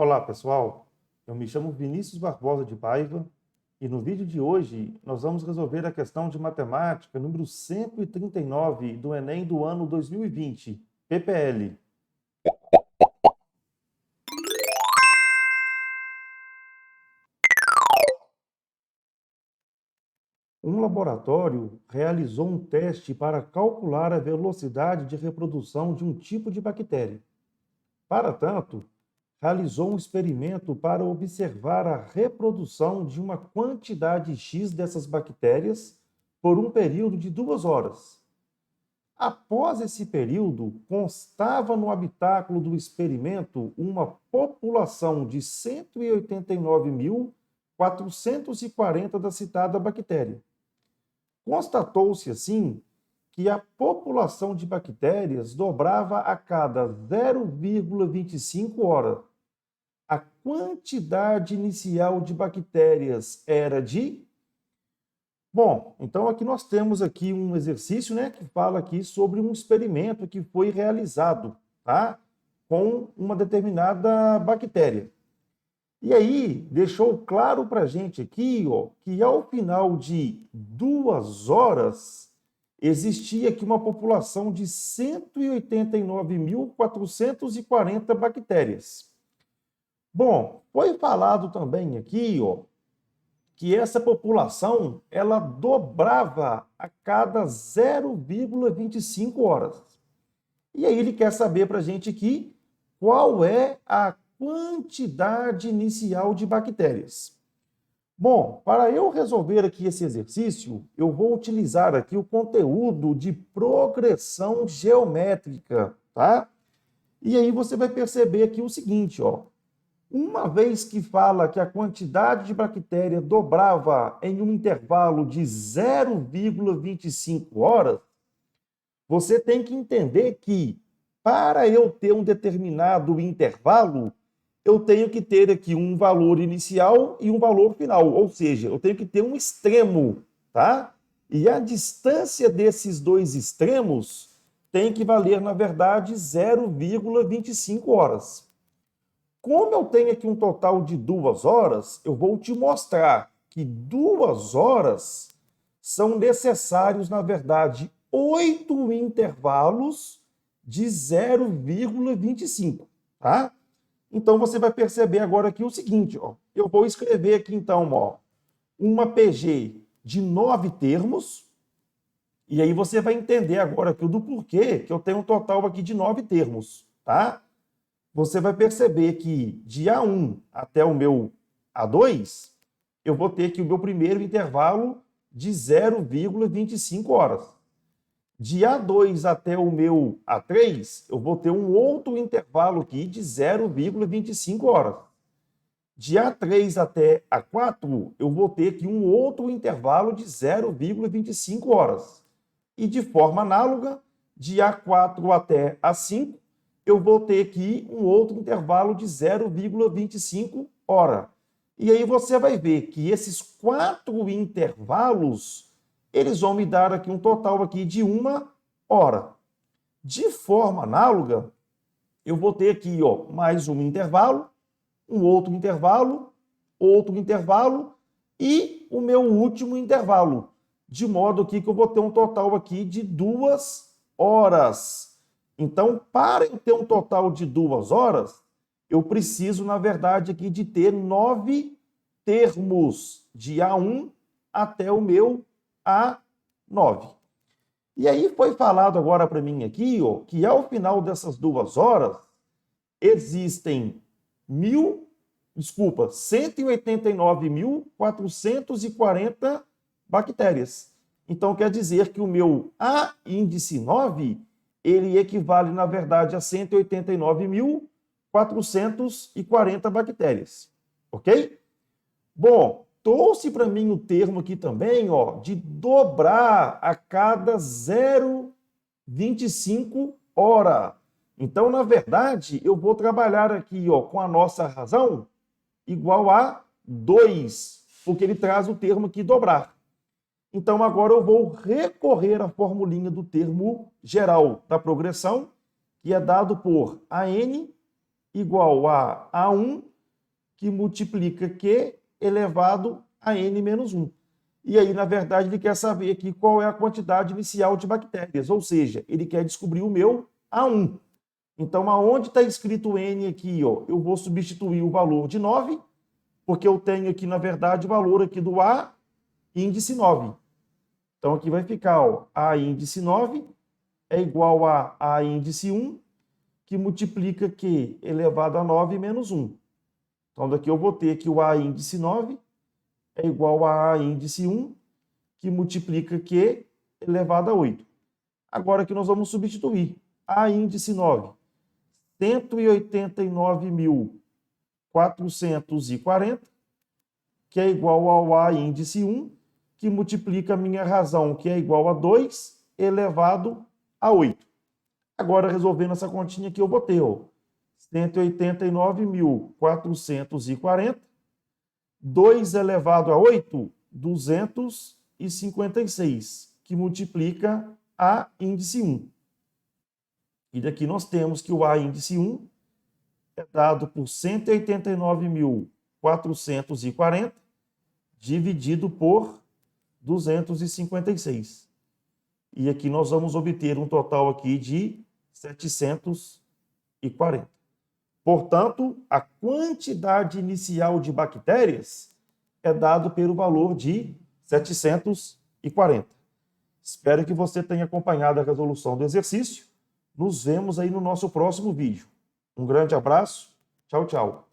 Olá, pessoal. Eu me chamo Vinícius Barbosa de Paiva e no vídeo de hoje nós vamos resolver a questão de matemática número 139 do Enem do ano 2020, PPL. Um laboratório realizou um teste para calcular a velocidade de reprodução de um tipo de bactéria. Para tanto, realizou um experimento para observar a reprodução de uma quantidade X dessas bactérias por um período de 2 horas. Após esse período, constava no habitáculo do experimento uma população de 189.440 da citada bactéria. Constatou-se, assim, que a população de bactérias dobrava a cada 0,25 hora. A quantidade inicial de bactérias era de... Bom, então aqui nós temos aqui um exercício, né, que fala aqui sobre um experimento que foi realizado, tá? Com uma determinada bactéria. E aí, deixou claro para a gente aqui, ó, que ao final de 2 horas, existia aqui uma população de 189.440 bactérias. Bom, foi falado também aqui, ó, que essa população, ela dobrava a cada 0,25 horas. E aí ele quer saber para a gente aqui qual é a quantidade inicial de bactérias. Bom, para eu resolver aqui esse exercício, eu vou utilizar aqui o conteúdo de progressão geométrica, tá? E aí você vai perceber aqui o seguinte, ó. Uma vez que fala que a quantidade de bactéria dobrava em um intervalo de 0,25 horas, você tem que entender que, para eu ter um determinado intervalo, eu tenho que ter aqui um valor inicial e um valor final, ou seja, eu tenho que ter um extremo, tá? E a distância desses dois extremos tem que valer, na verdade, 0,25 horas. Como eu tenho aqui um total de 2 horas, eu vou te mostrar que 2 horas são necessários, na verdade, 8 intervalos de 0,25, tá? Então, você vai perceber agora aqui o seguinte, ó. Eu vou escrever aqui, então, ó, uma PG de 9 termos, e aí você vai entender agora aqui do porquê que eu tenho um total aqui de 9 termos, tá? Você vai perceber que de A1 até o meu A2, eu vou ter aqui o meu primeiro intervalo de 0,25 horas. De A2 até o meu A3, eu vou ter um outro intervalo aqui de 0,25 horas. De A3 até A4, eu vou ter aqui um outro intervalo de 0,25 horas. E de forma análoga, de A4 até A5, eu vou ter aqui um outro intervalo de 0,25 hora. E aí você vai ver que esses 4 intervalos, eles vão me dar aqui um total aqui de 1 hora. De forma análoga, eu vou ter aqui, ó, mais um intervalo, um outro intervalo e o meu último intervalo. De modo aqui que eu vou ter um total aqui de 2 horas. Então, para eu ter um total de 2 horas, eu preciso, na verdade, aqui de ter 9 termos, de A1 até o meu A9. E aí foi falado agora para mim aqui, ó, que ao final dessas 2 horas, existem 189.440 bactérias. Então, quer dizer que o meu A índice 9, ele equivale, na verdade, a 189.440 bactérias. Ok? Bom, trouxe para mim o termo aqui também, ó, de dobrar a cada 0,25 hora. Então, na verdade, eu vou trabalhar aqui, ó, com a nossa razão igual a 2, porque ele traz o termo aqui dobrar. Então, agora eu vou recorrer à formulinha do termo geral da progressão, que é dado por AN igual a A1, que multiplica Q elevado a N menos 1. E aí, na verdade, ele quer saber aqui qual é a quantidade inicial de bactérias, ou seja, ele quer descobrir o meu A1. Então, aonde está escrito N aqui, ó, eu vou substituir o valor de 9, porque eu tenho aqui, na verdade, o valor aqui do A índice 9. Então, aqui vai ficar, ó, A índice 9 é igual a A índice 1, que multiplica Q elevado a 9 menos 1. Então, daqui eu vou ter que o A índice 9 é igual a A índice 1, que multiplica Q elevado a 8. Agora que nós vamos substituir. A índice 9, 189.440, que é igual ao A índice 1, que multiplica a minha razão, que é igual a 2, elevado a 8. Agora, resolvendo essa continha aqui, eu vou ter 189.440, 2 elevado a 8, 256, que multiplica A índice 1. E daqui nós temos que o A índice 1 é dado por 189.440 dividido por 256. E aqui nós vamos obter um total aqui de 740. Portanto, a quantidade inicial de bactérias é dado pelo valor de 740. Espero que você tenha acompanhado a resolução do exercício. Nos vemos aí no nosso próximo vídeo. Um grande abraço. Tchau, tchau.